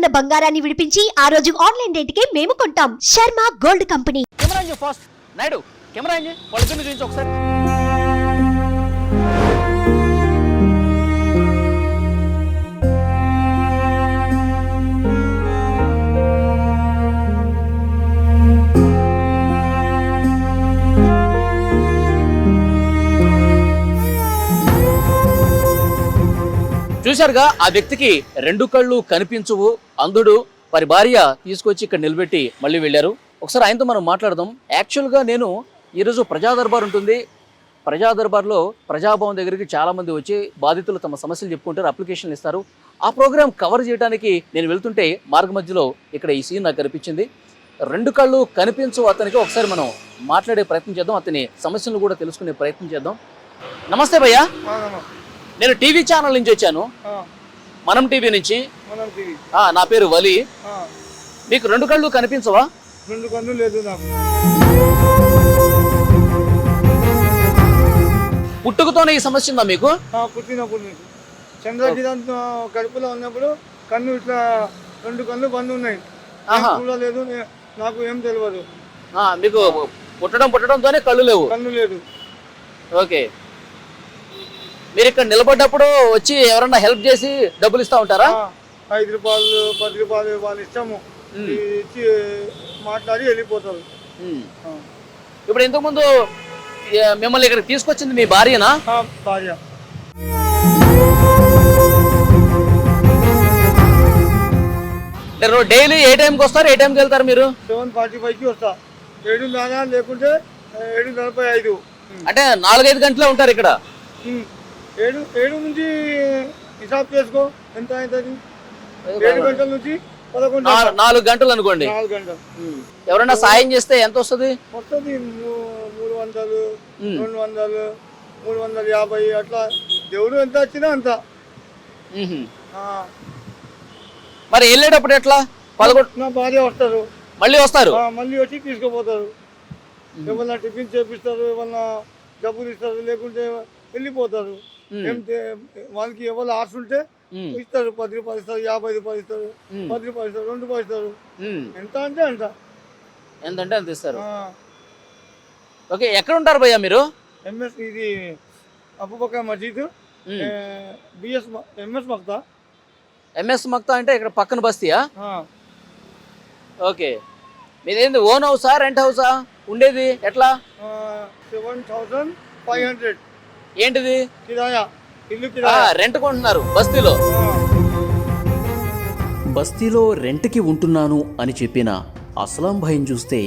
ఉన్న బంగారాన్ని విడిపించి ఆ రోజు ఆన్లైన్ రేటుకే మేము కొంటాం. Sharma gold company. Camera fast Naidu, camera వాళ్ళ చూపించి ఒకసారి. చూశారుగా, ఆ వ్యక్తికి రెండు కళ్ళు కనిపించవు, అంధుడు. వారి భార్య తీసుకొచ్చి ఇక్కడ నిలబెట్టి మళ్ళీ వెళ్ళారు. ఒకసారి ఆయనతో మనం మాట్లాడదాం. యాక్చువల్గా నేను ఈరోజు ప్రజా దర్బార్ ఉంటుంది. ప్రజా దర్బార్లో ప్రజాభవన్ దగ్గరికి చాలామంది వచ్చి బాధితులు తమ సమస్యలు చెప్పుకుంటారు, అప్లికేషన్లు ఇస్తారు. ఆ ప్రోగ్రామ్ కవర్ చేయడానికి నేను వెళ్తుంటే మార్గ మధ్యలో ఇక్కడ ఈ సీన్ నాకు కనిపించింది. రెండు కళ్ళు కనిపించవు అతనికి. ఒకసారి మనం మాట్లాడే ప్రయత్నం చేద్దాం, అతని సమస్యలను కూడా తెలుసుకునే ప్రయత్నం చేద్దాం. నమస్తే భయ్యా, నేను టీవీ ఛానల్ నుంచి వచ్చాను, మనం టీవీ నుంచి. నా పేరు వలి. మీకు రెండు కళ్ళు కనిపించవా? రెండు కళ్ళు లేదు నాకు. పుట్టుకతోనే ఈ సమస్య ఉందా మీకు? పుట్టినప్పుడు చంద్రకిరణ్ కడుపులో ఉన్నప్పుడు కన్ను ఇట్లా రెండు కళ్ళు బంద్ ఉన్నాయి, చూడలేదు, నాకు ఏం తెలియదు. మీకు పుట్టడంతోనే కళ్ళు లేవు? కన్ను లేదు. ఓకే. మీరు ఇక్కడ నిలబడ్డప్పుడు వచ్చి ఎవరన్నా హెల్ప్ చేసి డబ్బులు ఇస్తా ఉంటారా? 5 రూపాయలు 10 రూపాయలు వాళ్ళు ఇస్తాము, ఇచ్చి మాట్లాడి వెళ్ళిపోతారు. ఇప్పుడు ఇంతకుముందు మిమ్మల్ని ఇక్కడ తీసుకొచ్చింది మీ భార్యనా? భార్య. డైలీ ఏ టైంకి వస్తారు, ఏ టైంకి వెళ్తారు మీరు? 7:45కి వస్తా, 7:30 లేకుంటే 7:45. అంటే 4-5 గంటలే ఉంటారు ఇక్కడ? 7 నుంచి హిసాబ్ చేసుకో ఎంత అవుతుంది. 7 గంటల నుంచి 11. 4 గంటలు అనుకోండి. 4 గంటలు. ఎవరైనా సాయం చేస్తే ఎంత వస్తుంది? 300, 200, 350 అట్లా. దేవుడు ఎంత వచ్చినా అంత. మరి వెళ్ళేటప్పుడు ఎట్లా? 11 నా భార్య వస్తారు, మళ్ళీ వస్తారు, మళ్ళీ వచ్చి తీసుకుపోతారు. ఏమన్నా టిఫిన్ చేపిస్తారు, ఏమన్నా డబ్బులు ఇస్తారు, లేకుంటే వెళ్ళిపోతారు. వాళ్ళకి ఎవరు ఆశ ఉంటే ఇస్తారు, 10 రూపాయలు ఇస్తారు, 50 రూపాయలు ఇస్తారు, 10 రూపాయలు ఇస్తారు, 2 రూపాయలు ఇస్తారు. ఎంత అంటే అంత. ఎంతంటే అంత ఇస్తారు. ఓకే. ఎక్కడ ఉంటారు భయ్యా మీరు? ఎంఎస్, ఇది అబూబకర్ మసీద్, ఎంఎస్ మక్తా. ఎంఎస్ మక్తా అంటే ఇక్కడ పక్కన బస్తీయా? ఓకే. మీదేంది ఓన్ హౌసా, రెంట్ హౌసా ఉండేది? ఎట్లా? 7,500. ఏంటిది? కిరాయా, ఇల్లు కిరాయా. రెంట్ కొంటున్నారు బస్తీలో? బస్తీలో రెంట్కి ఉంటున్నాను అని చెప్పిన అస్లాం భాయ్ని చూస్తే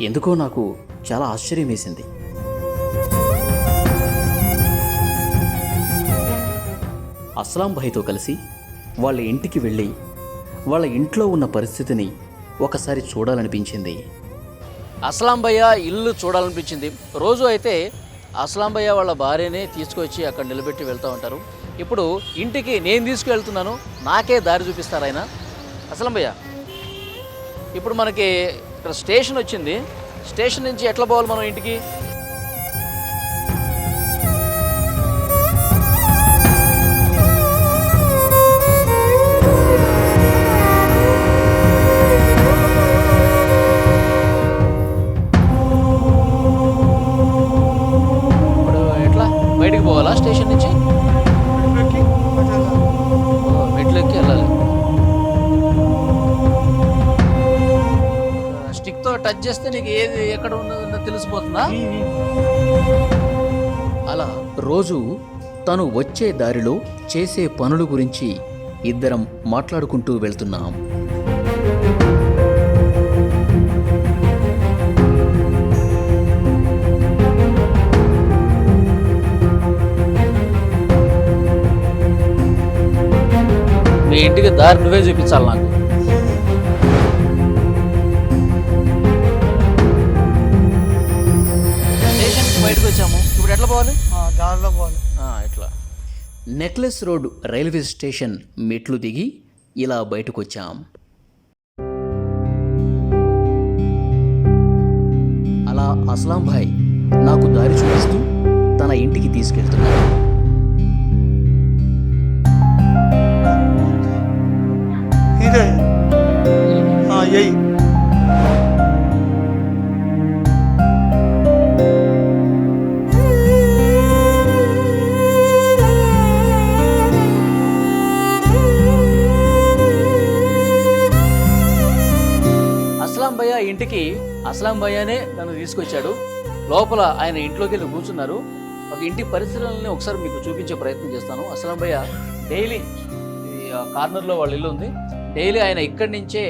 ఎందుకో నాకు చాలా ఆశ్చర్యం వేసింది. అస్లాం భాయ్తో కలిసి వాళ్ళ ఇంటికి వెళ్ళి వాళ్ళ ఇంట్లో ఉన్న పరిస్థితిని ఒకసారి చూడాలనిపించింది. అస్లాం భయ్య ఇల్లు చూడాలనిపించింది. రోజు అయితే అస్లాం భయ్య వాళ్ళ భార్యనే తీసుకొచ్చి అక్కడ నిలబెట్టి వెళ్తూ ఉంటారు. ఇప్పుడు ఇంటికి నేను తీసుకువెళ్తున్నాను, నాకే దారి చూపిస్తారు ఆయన. అస్లాం భయ్య, ఇప్పుడు మనకి ఇక్కడ స్టేషన్ వచ్చింది, స్టేషన్ నుంచి ఎట్లా పోవాలి మనం ఇంటికి? బయటికి పోవాలా స్టేషన్ నుంచి? మెట్లు ఎక్కి వెళ్ళాలి. స్టిక్తో టచ్ చేస్తే నీకు ఏది ఎక్కడ ఉన్నదో తెలిసిపోతుందా? అలా రోజు తను వచ్చే దారిలో చేసే పనుల గురించి ఇద్దరం మాట్లాడుకుంటూ వెళ్తున్నాం. మీ ఇంటికి దారి నువ్వే చూపించాలి నాకు. స్టేషన్కి బయటకు వచ్చాము, ఇప్పుడు ఎట్లా పోవాలి? దారిలో పోవాలి. ఇట్లా నెక్లెస్ రోడ్ రైల్వే స్టేషన్ మెట్లు దిగి ఇలా బయటకు వచ్చాం. అలా అస్లాం భాయ్ నాకు దారి చూపిస్తూ తన ఇంటికి తీసుకెళ్తున్నాడు. ఇదే ఎయి అస్లాం భయ్య ఇంటికి అస్లాం భయ్యనే నన్ను తీసుకొచ్చాడు. లోపల ఆయన ఇంట్లోకి వెళ్ళి కూర్చున్నారు. ఒక ఇంటి పరిస్థితులని ఒకసారి మీకు చూపించే ప్రయత్నం చేస్తాను. అస్లాం భయ్య డైలీ కార్నర్లో వాళ్ళ ఇల్లు ఉంది. డైలీ ఆయన ఇక్కడి నుంచే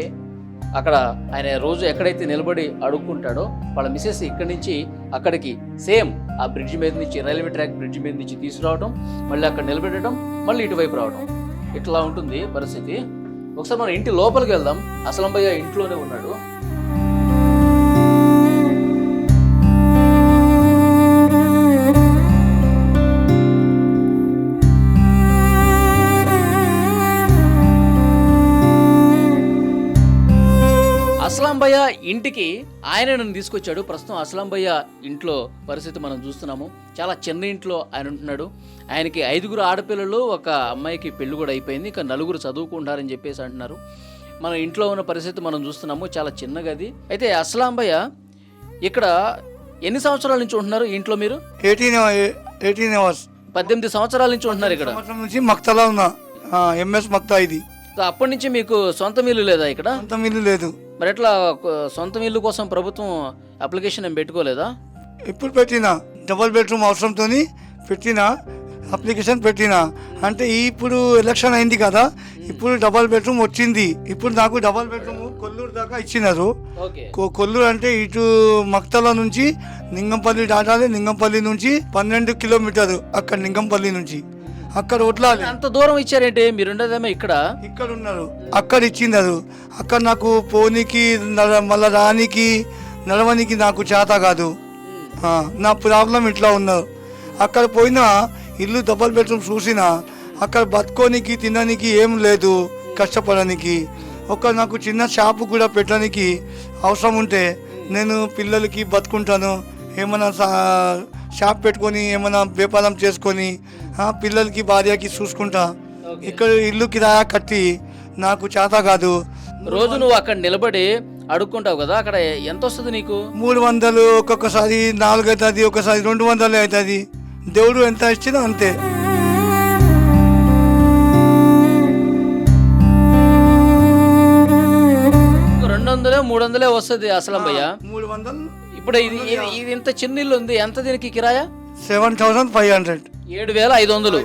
అక్కడ ఆయన రోజు ఎక్కడైతే నిలబడి అడుక్కుంటాడో వాళ్ళ మిసెస్ ఇక్కడి నుంచి అక్కడికి సేమ్ ఆ బ్రిడ్జ్ మీద నుంచి రైల్వే ట్రాక్ బ్రిడ్జ్ మీద నుంచి తీసుకురావడం, మళ్ళీ అక్కడ నిలబెట్టడం, మళ్ళీ ఇటువైపు రావడం, ఇట్లా ఉంటుంది పరిస్థితి. ఒకసారి మనం ఇంటి లోపలికి వెళ్దాం. అస్లాం భయ్య ఇంట్లోనే ఉన్నాడు. అస్లాం భయ్య ఇంటికి ఆయన నన్ను తీసుకొచ్చాడు. ప్రస్తుతం అస్లాం భయ్య ఇంట్లో పరిస్థితి మనం చూస్తున్నాము. చాలా చిన్న ఇంట్లో ఆయన ఉంటున్నాడు. ఆయనకి 5 ఆడపిల్లలు, ఒక అమ్మాయికి పెళ్లి కూడా అయిపోయింది. ఇంకా 4 చదువుకుంటారని చెప్పేసి అంటున్నారు. మన ఇంట్లో ఉన్న పరిస్థితి మనం చూస్తున్నాము. చాలా చిన్న గది. అయితే అస్లాం భయ్య ఇక్కడ ఎన్ని సంవత్సరాల నుంచి ఉంటున్నారు ఇంట్లో మీరు? 18 అవర్స్ 18 సంవత్సరాల నుంచి ఉంటున్నారు ఇక్కడ. నుంచి మక్తలా ఉన్నా, ఎంఎస్ మక్తా. ఇది అప్పటి నుంచి మీకు సొంత ఇల్లు లేదా ఇక్కడ? సొంత ఇల్లు లేదు. మరి ఎట్లా సొంత ఇల్లు కోసం ప్రభుత్వం అప్లికేషన్ ఏం పెట్టుకోలేదా? ఇప్పుడు పెట్టినా, డబల్ బెడ్రూమ్ అవసరంతో పెట్టినా, అప్లికేషన్ పెట్టినా. అంటే ఇప్పుడు ఎలక్షన్ అయింది కదా, ఇప్పుడు డబల్ బెడ్రూమ్ వచ్చింది. ఇప్పుడు నాకు డబల్ బెడ్రూమ్ కొల్లూరు దాకా ఇచ్చినారు. కొల్లూరు అంటే ఇటు మక్తల నుంచి లింగంపల్లి దాటాలి. లింగంపల్లి నుంచి 12 కిలోమీటర్లు అక్కడ లింగంపల్లి నుంచి. అక్కడ వడ్లాలి. అంత దూరం ఇచ్చారేంటి? మీరు ఉండదేమో ఇక్కడ ఉన్నారు. అక్కడ ఇచ్చినారు. అక్కడ నాకు పోనీకి మళ్ళా రానికి నడవనికి నాకు చేత కాదు. నా ప్రాబ్లం ఇట్లా ఉన్నారు. అక్కడ పోయినా ఇల్లు డబల్ బెడ్రూమ్ చూసినా అక్కడ బతుకోనికి తినడానికి ఏం లేదు, కష్టపడడానికి. నాకు చిన్న షాపు కూడా పెట్టడానికి అవసరం ఉంటే నేను పిల్లలకి బతుకుంటాను. ఏమైనా షాప్ పెట్టుకొని ఏమైనా వ్యాపారం చేసుకొని పిల్లలకి భార్యకి చూసుకుంటా. ఇక్కడ ఇల్లు కిరాయా కట్టి నాకు చేత కాదు. రోజు నువ్వు అక్కడ నిలబడి అడుక్కుంటావు కదా, అక్కడ ఎంత వస్తుంది నీకు? 300, ఒక్కొక్కసారి 4 అవుతుంది, ఒకసారి 200 అవుతుంది. దేవుడు ఎంత ఇచ్చినా అంతే. $200-300 వస్తుంది అస్లాం భయ్య. 300. ఇప్పుడు ఇది ఇంత చిన్న ఇల్లు ఉంది, ఎంత దీనికి కిరాయా? 7,500. 7,500.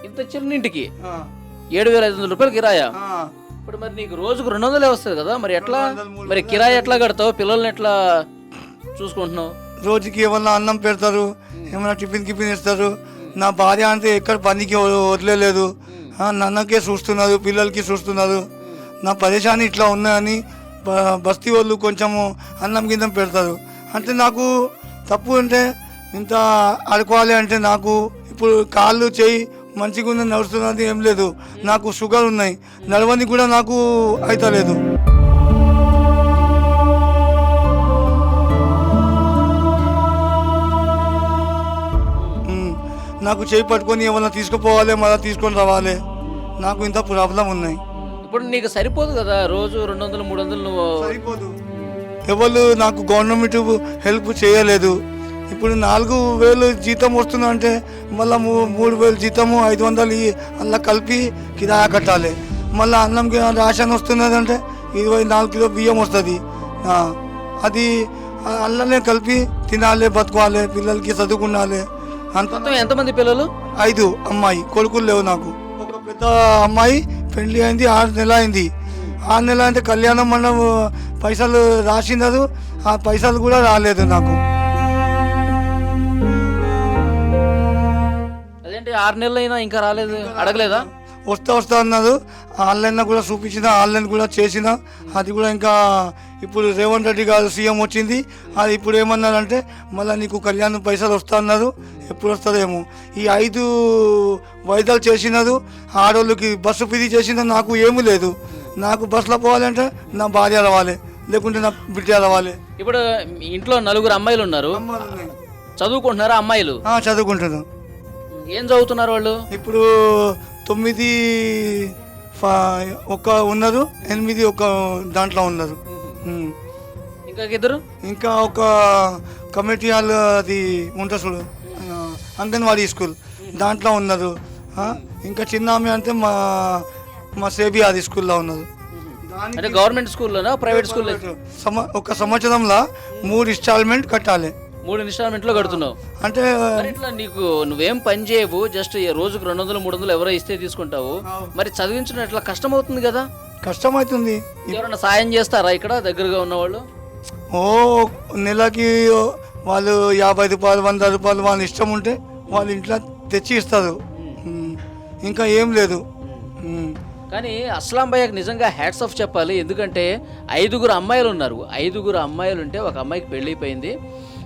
ఇంత చిన్న ఇంటికి 7,500 రూపాయలు కిరాయా. ఇప్పుడు మరి నీకు రోజుకు 200 వస్తుంది కదా, మరి ఎట్లా? మరి కిరాయి ఎట్లా కడతావు? పిల్లల్ని ఎట్లా చూసుకుంటున్నావు? రోజుకి ఏమన్నా అన్నం పెడతారు, ఏమన్నా టిఫిన్ ఇస్తారు. నా భార్య అంటే ఎక్కడ పనికి వదిలేదు. నన్నకే చూస్తున్నారు, పిల్లలకి చూస్తున్నారు. నా పరేషాని ఇట్లా ఉన్నాయని బస్తీ వాళ్ళు కొంచెము అన్నం కింద పెడతారు. అంటే నాకు తప్పు అంటే ఇంత అడుకోవాలి అంటే నాకు ఇప్పుడు కాళ్ళు చేయి మంచిగా ఉన్న నడుస్తున్నది ఏం లేదు. నాకు షుగర్ ఉన్నాయి, నడవని కూడా నాకు అవుతలేదు. నాకు చేయి పట్టుకొని ఏమన్నా తీసుకుపోవాలి, మళ్ళీ తీసుకొని రావాలి. నాకు ఇంత ప్రాబ్లం ఉన్నాయి. ఇప్పుడు నీకు సరిపోదు కదా, రోజు 200-300 నువ్వు సరిపోదు. ఎవరు నాకు గవర్నమెంట్ హెల్ప్ చేయలేదు. ఇప్పుడు 4,000 జీతం వస్తుంది అంటే మళ్ళీ 3,000 జీతము 500 అలా కలిపి కిరాయా కట్టాలి. మళ్ళీ అన్నంకి రేషన్ వస్తున్నది అంటే 24 కిలో బియ్యం వస్తుంది. అది అల్లనే కలిపి తినాలి, బతుకోవాలి, పిల్లలకి చదువుకున్నాలి. అంత ఎంతమంది పిల్లలు? 5 అమ్మాయి, కొడుకులు లేవు నాకు. ఒక పెద్ద అమ్మాయి పెళ్లి అయింది, 6 నెలలు అయింది. 6 నెలలు అంటే కళ్యాణం మండపం పైసలు రాసినారు, ఆ పైసలు కూడా రాలేదు నాకు. అదేంటి 6 నెలలు అయినా ఇంకా రాలేదు? అడగలేదా? వస్తా అన్నారు. ఆన్లైన్లో కూడా చూపించిన, ఆన్లైన్ కూడా చేసిన. అది కూడా ఇంకా ఇప్పుడు రేవంత్ రెడ్డి గారు సీఎం వచ్చింది. అది ఇప్పుడు ఏమన్నారంటే మళ్ళీ నీకు కళ్యాణం పైసలు వస్తా అన్నారు. ఎప్పుడు వస్తుందేమో. ఈ 5 వైద్యాలు చేసినారు. ఆడోళ్ళకి బస్సు ఫిరీ చేసిన. నాకు ఏమీ లేదు. నాకు బస్సులో పోవాలంటే నా భార్య రావాలి, లేకుంటే నా బిడ్డ రావాలి. ఇప్పుడు ఇంట్లో 4 అమ్మాయిలు ఉన్నారు, చదువుకుంటున్నారా అమ్మాయిలు? చదువుకుంటున్నారు. ఏం చదువుతున్నారు వాళ్ళు? ఇప్పుడు 9 ఒక ఉన్నారు, 8 ఒక దాంట్లో ఉన్నారు. ఇంకా ఇద్దరు ఇంకా ఒక కమిటీ హాల్ అది ఉంటుంది చూడు, అంగన్వాడీ స్కూల్ దాంట్లో ఉన్నారు. ఇంకా చిన్న ఆమె అంటే మా సేబీ అది స్కూల్లో ఉన్నారు. అంటే గవర్నమెంట్ స్కూల్లోనా ప్రైవేట్ స్కూల్లో? ఒక సంవత్సరంలో 3 ఇన్స్టాల్మెంట్ కట్టాలి. 3 ఇన్స్టాల్మెంట్లో కడుతున్నావు అంటే మరి ఇట్లా నీకు నువ్వేం పని చేయవు, జస్ట్ రోజుకు 200-300 ఎవరో ఇస్తే తీసుకుంటావు. మరి చదివించడం ఎట్లా కష్టం అవుతుంది కదా? కష్టమవుతుంది. ఎవరైనా సాయం చేస్తారా ఇక్కడ దగ్గరగా ఉన్నవాళ్ళు? ఓ నెలకి వాళ్ళు 50 రూపాయలు 100 రూపాయలు వాళ్ళ ఇష్టం ఉంటే వాళ్ళ ఇంట్లో తెచ్చి ఇస్తారు. ఇంకా ఏం లేదు. కానీ అస్లాం భయ్యకు నిజంగా హ్యాట్స్ ఆఫ్ చెప్పాలి. ఎందుకంటే 5 అమ్మాయిలు ఉన్నారు. 5 అమ్మాయిలు ఉంటే ఒక అమ్మాయికి పెళ్ళైపోయింది,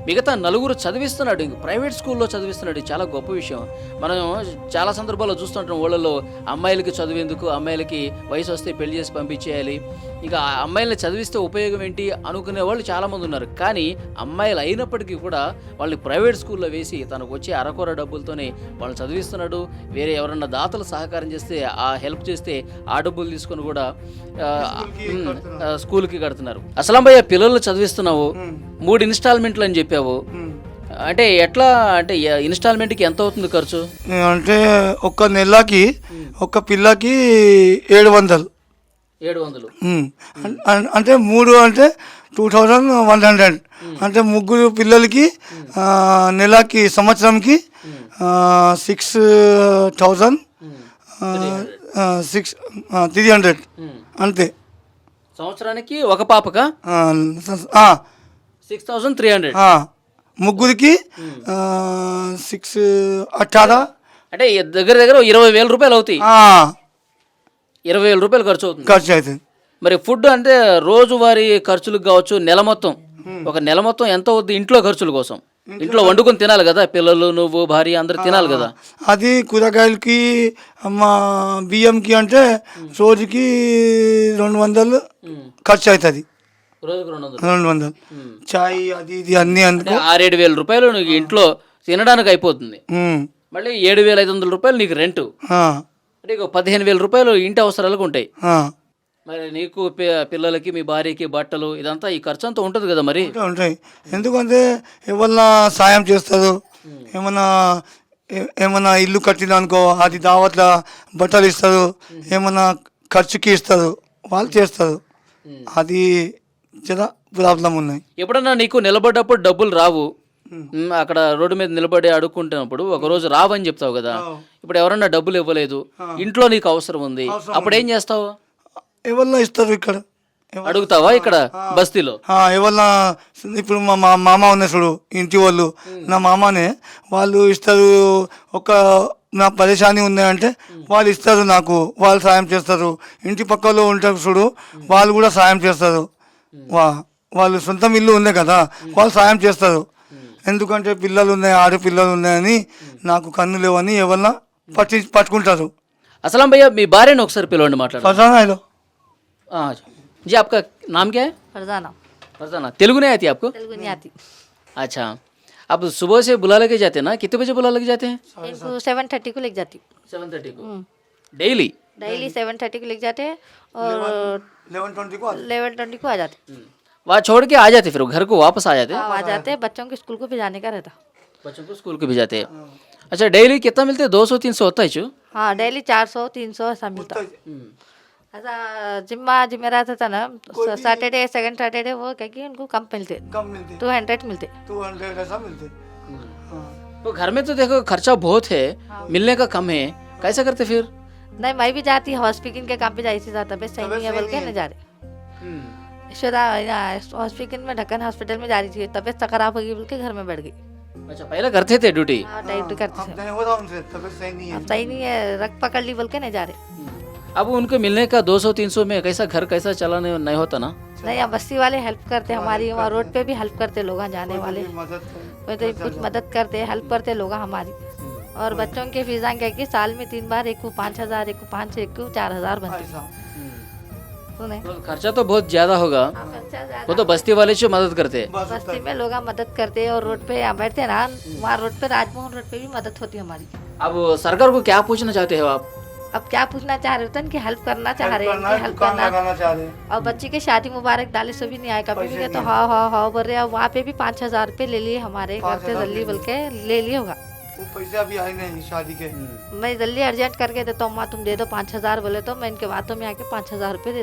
మిగతా 4 చదివిస్తున్నాడు. ఇంక ప్రైవేట్ స్కూల్లో చదివిస్తున్నాడు. చాలా గొప్ప విషయం. మనం చాలా సందర్భాల్లో చూస్తుంటాం ఊళ్ళలో అమ్మాయిలకి చదివేందుకు, అమ్మాయిలకి వయసు వస్తే పెళ్లి చేసి పంపించేయాలి, ఇంకా అమ్మాయిల్ని చదివిస్తే ఉపయోగం ఏంటి అనుకునే వాళ్ళు చాలామంది ఉన్నారు. కానీ అమ్మాయిలు అయినప్పటికీ కూడా వాళ్ళని ప్రైవేట్ స్కూల్లో వేసి తనకు వచ్చే అరకొర డబ్బులతోనే వాళ్ళు చదివిస్తున్నాడు. వేరే ఎవరన్నా దాతలు సహకారం చేస్తే ఆ హెల్ప్ చేస్తే ఆ డబ్బులు తీసుకొని కూడా స్కూల్కి కడుతున్నారు. అస్లాం భయ్య పిల్లల్ని చదివిస్తున్నావు, 3 ఇన్స్టాల్మెంట్లు అని చెప్పావు. అంటే ఎట్లా, అంటే ఇన్స్టాల్మెంట్కి ఎంత అవుతుంది ఖర్చు? అంటే ఒక నెలకి ఒక పిల్లకి 700. అంటే 3 అంటే 2100. అంటే 3 పిల్లలకి నెలకి సంవత్సరంకి 6300 అంతే. సంవత్సరానికి ఒక పాపక 6300. ముగ్గురికి 618 అంటే దగ్గర 20,000 రూపాయలు అవుతాయి. 20,000 రూపాయలు ఖర్చు అవుతుంది. మరి ఫుడ్ అంటే రోజువారీ ఖర్చులకు కావచ్చు, నెల మొత్తం ఒక నెల మొత్తం ఎంత అవుద్ది ఇంట్లో ఖర్చుల కోసం? ఇంట్లో వండుకొని తినాలి కదా, పిల్లలు నువ్వు భార్య అందరు తినాలి కదా. అది కూరగాయలకి మా బియ్యంకి అంటే రోజుకి 200 ఖర్చు అవుతుంది. రోజుకు 200 చాయ్ అది ఇది అన్ని అందుకు 6-7 రూపాయలు నీకు ఇంట్లో తినడానికి అయిపోతుంది. మళ్ళీ 7,500 రూపాయలు నీకు రెంట్, అంటే 15,000 రూపాయలు ఇంటి అవసరాలకు ఉంటాయి. మరి నీకు పిల్లలకి మీ భార్యకి బట్టలు ఇదంతా ఈ ఖర్చు అంతా ఉంటుంది కదా. మరి ఉంటాయి. ఎందుకంటే ఎవరన్నా సాయం చేస్తారు, ఏమన్నా ఇల్లు కట్టిందనుకో అది దావట్ల బట్టలు ఇస్తారు, ఏమన్నా ఖర్చుకి ఇస్తారు, వాళ్ళు చేస్తారు. అది చాలా ప్రాబ్లం ఉన్నాయి. ఎప్పుడన్నా నీకు నిలబడ్డప్పుడు డబ్బులు రావు, అక్కడ రోడ్డు మీద నిలబడి అడుక్కుంటున్నప్పుడు ఒకరోజు రావని చెప్తావు కదా. ఇప్పుడు ఎవరన్నా డబ్బులు ఇవ్వలేదు, ఇంట్లో నీకు అవసరం ఉంది, అప్పుడు ఏం చేస్తావు? ఎవరన్నా ఇస్తారు, ఇక్కడ అడుగుతావా? ఇక్కడ బస్తీలో ఎవరన్నా ఇప్పుడు మా మామ ఉన్న చూడు ఇంటి వాళ్ళు, నా మామనే వాళ్ళు ఇస్తారు. ఒక నా పరేషాని ఉన్నాయంటే వాళ్ళు ఇస్తారు నాకు, వాళ్ళు సాయం చేస్తారు. ఇంటి పక్కలో ఉంటారు చూడు, వాళ్ళు కూడా సాయం చేస్తారు. వాళ్ళు సొంతం ఇల్లు ఉంది కదా, వాళ్ళు సాయం చేస్తారు. ఎందుకంటే పిల్లలు ఉన్నాయి, ఆడపిల్లలు ఉన్నాయని, నాకు కన్ను లేవని ఎవరన్నా పట్టుకుంటారు. అస్లాం భయ్య మీ భార్యను ఒకసారి పిలవండి, మాట్లాడారు. जी आपका नाम क्या है? फरजाना. फरजाना. तेलुगु नहीं आती आपको? तेलुगु नहीं आती. अच्छा, आप सुबह से बुला लेके जाते हैं ना? कितने बजे बुला लेके जाते हैं? इनको 7:30 को लेके जाती. 7:30 को डेली 7:30 को लेके जाते हैं और 11:20 को आ जाते. वहाँ छोड़ के आ जाते, फिर घर को वापस आ जाते? आ जाते हैं. बच्चों को स्कूल को भेजाने का रहता. बच्चों को स्कूल को भेजाते हैं. अच्छा, डेली कितना मिलते हैं? 200-300 होता है? हाँ, डेली 400-300 ऐसा मिलता. ऐसा जिम्मेदार था ना, सैटरडे सेकंड सैटरडे वो क्या कि उनको कम मिलते, 200 मिलते. 200 ऐसा मिलते. तो घर में तो देखो खर्चा बहुत है, मिलने का कम है, कैसा करते फिर? नहीं, मैं भी जाती हॉस्पिटल के काम पे जाती थी, तबीयत सही नहीं है बोल के नहीं जा रहे. यशोदा हॉस्पिटल में ढक्कन हॉस्पिटल में जा रही थी, तबीयत खराब हो गई बोल के घर में बैठ गई. अच्छा, पहले करते थे ड्यूटी? हाँ, ड्यूटी करते थे. तबीयत सही नहीं है, अब सही नहीं है, रख पकड़ ली बोल के नहीं जा रहे. अब उनको मिलने का 200-300 में कैसा घर कैसा चलाने नहीं होता ना? नहीं, अब बस्ती वाले हेल्प करते, हमारी वहाँ रोड पे भी हेल्प करते लोग, जाने वाले कोई तो कुछ मदद करते, हेल्प करते लोग हमारी. और बच्चों के फीसा क्या कि साल में 3 बार, एक को 5,000, एक को 5, एक को 4,000 बनते. सुने तो खर्चा तो बहुत ज्यादा होगा. वो तो बस्ती वाले से मदद करते हैं. बस्ती में लोग मदद करते और रोड पे बैठते ना, वहाँ रोड पे राजमोहन रोड पे भी मदद होती है हमारी. अब सरकार को क्या पूछना चाहते हो आप? अब क्या पूछना चाह रहे थे कि हेल्प करना चाह रहे हैं, हेल्प दुकान करना। लगाना चाह रहे हैं। और बच्ची की शादी मुबारक डाले से भी नहीं आए, कभी भी पैसे गए तो नहीं हाँ बोल रहे हैं। वहाँ पे भी 5,000 रुपये ले लिए हमारे घर से 5,000 जल्दी बोल के ले लिए होगा। वो पैसे अभी आए नहीं शादी के। मैं जल्दी अर्जेंट करके देता हूँ, अम्मा तुम दे दो 5,000 बोले तो मैं इनके बातों में आके 5,000 रुपये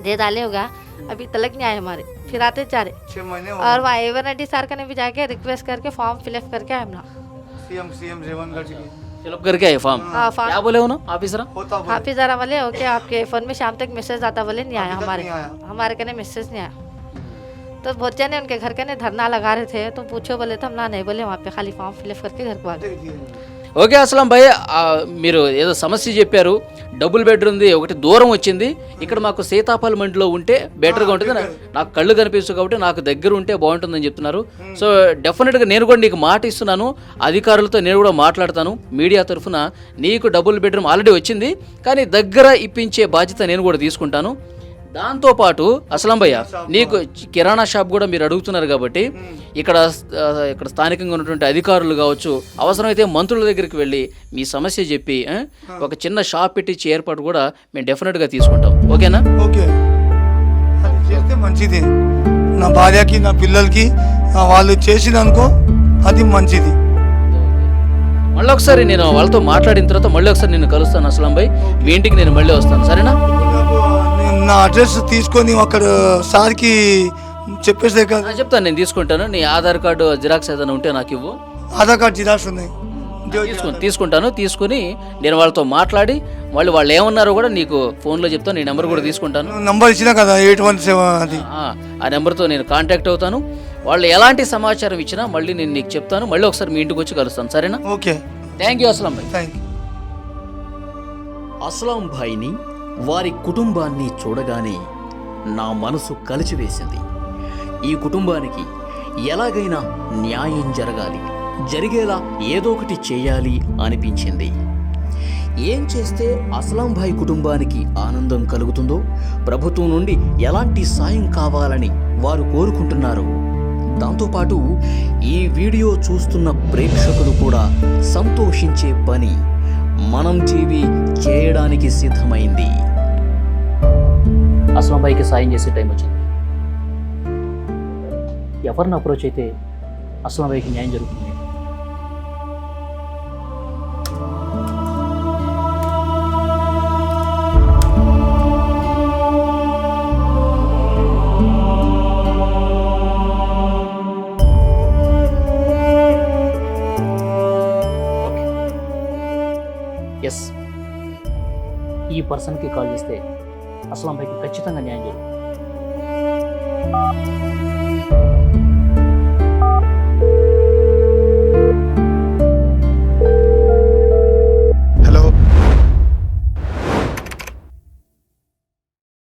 दे डाले होगा। अभी तलक नहीं आए हमारे, फिर आते जा रहे। 6 महीने हो और वहाँ एवर सर का ने भी जाके रिक्वेस्ट करके फॉर्म फिलअप करके आए हम ना। सीएम रेवनगढ़ जी फिलअप करके आए फॉर्म, हाँ क्या फॉर्म बोले हो ना ऑफिसर? होता बोले। हाफिज जरा वाले ओके आपके फोन में शाम तक मैसेज आता बोले नहीं आया अभी तक हमारे, नहीं आया। हमारे कने मैसेज नहीं आया। तो बहुत जने उनके घर के ने धरना लगा रहे थे, तो पूछो बोले तो हम ना नहीं बोले, वहाँ पे खाली फॉर्म फिलअप करके घर को आ गए। ఓకే అస్లాం భాయ్, మీరు ఏదో సమస్య చెప్పారు, డబుల్ బెడ్రూమ్ది ఒకటి దూరం వచ్చింది, ఇక్కడ మాకు సీతాపాలెంలో ఉంటే బెటర్గా ఉంటుంది, నాకు కళ్ళు కనిపిస్తుంది కాబట్టి నాకు దగ్గర ఉంటే బాగుంటుందని చెప్తున్నారు. సో డెఫినెట్గా నేను కూడా నీకు మాట ఇస్తున్నాను, అధికారులతో నేను కూడా మాట్లాడతాను. మీడియా తరఫున నీకు డబుల్ బెడ్రూమ్ ఆల్రెడీ వచ్చింది, కానీ దగ్గర ఇప్పించే బాధ్యత నేను కూడా తీసుకుంటాను. దాంతోపాటు అస్లాం భయ్య, నీకు కిరాణా షాప్ కూడా మీరు అడుగుతున్నారు కాబట్టి ఇక్కడ స్థానికంగా ఉన్నటువంటి అధికారులు కావచ్చు, అవసరమైతే మంత్రుల దగ్గరికి వెళ్ళి మీ సమస్య చెప్పి ఒక చిన్న షాప్ పెట్టించి ఏర్పాటు కూడా మేము డెఫినెట్గా తీసుకుంటాం. ఓకేనా? ఓకే, అది చేస్తే మంచిది. నా భార్యకి నా పిల్లలకి వాళ్ళు చేసిననుకో అది మంచిది. మళ్ళీ ఒకసారి నేను వాళ్ళతో మాట్లాడిన తర్వాత మళ్ళీ ఒకసారి నేను కలుస్తాను అస్లాం భాయ్, మీ ఇంటికి నేను మళ్ళీ వస్తాను, సరేనా? నేను నా అడ్రస్ తీసుకొని అక్కడ సార్కి చెప్పేస్తే కదా. చెప్తాను, నేను తీసుకుంటాను. నీ ఆధార్ కార్డు జిరాక్స్ ఏదైనా ఉంటే నాకు ఇవ్వు. ఆధార్ కార్డు జిరాక్స్ ఉన్నాయి. తీసుకుంటాను. తీసుకుని నేను వాళ్ళతో మాట్లాడి వాళ్ళు ఏమన్నారో కూడా నీకు ఫోన్లో చెప్తాను. నీ నెంబర్ కూడా తీసుకుంటాను. నంబర్ ఇచ్చినా కదా 817 అది. ఆ నెంబర్తో నేను కాంటాక్ట్ అవుతాను. వాళ్ళు ఎలాంటి సమాచారం ఇచ్చినా మళ్ళీ నేను నీకు చెప్తాను. మళ్ళీ ఒకసారి మీ ఇంటికి వచ్చి కలుస్తాను, సరేనా? Okay, thank you Aslam bhai. Thank you. Aslam భాయ్ని, వారి కుటుంబాన్ని చూడగానే నా మనసు కలిచివేసింది. ఈ కుటుంబానికి ఎలాగైనా న్యాయం జరగాలి, జరిగేలా ఏదో ఒకటి చేయాలి అనిపించింది. ఏం చేస్తే అస్లాం భాయ్ కుటుంబానికి ఆనందం కలుగుతుందో, ప్రభుత్వం నుండి ఎలాంటి సాయం కావాలని వారు కోరుకుంటున్నారో, దాంతోపాటు ఈ వీడియో చూస్తున్న ప్రేక్షకులు కూడా సంతోషించే పని మనం టీవీ చేయడానికి సిద్ధమైంది. అస్లాం భాయ్కి సాయం చేసే టైం వచ్చింది. ఎవరిని అప్రోచ్ అయితే అస్లాం భాయ్కి న్యాయం జరుగుతుంది? ఎస్, ఈ పర్సన్కి కాల్ చేస్తే అస్లాం భాయ్కి ఖచ్చితంగా న్యాయం జరుగుతుంది.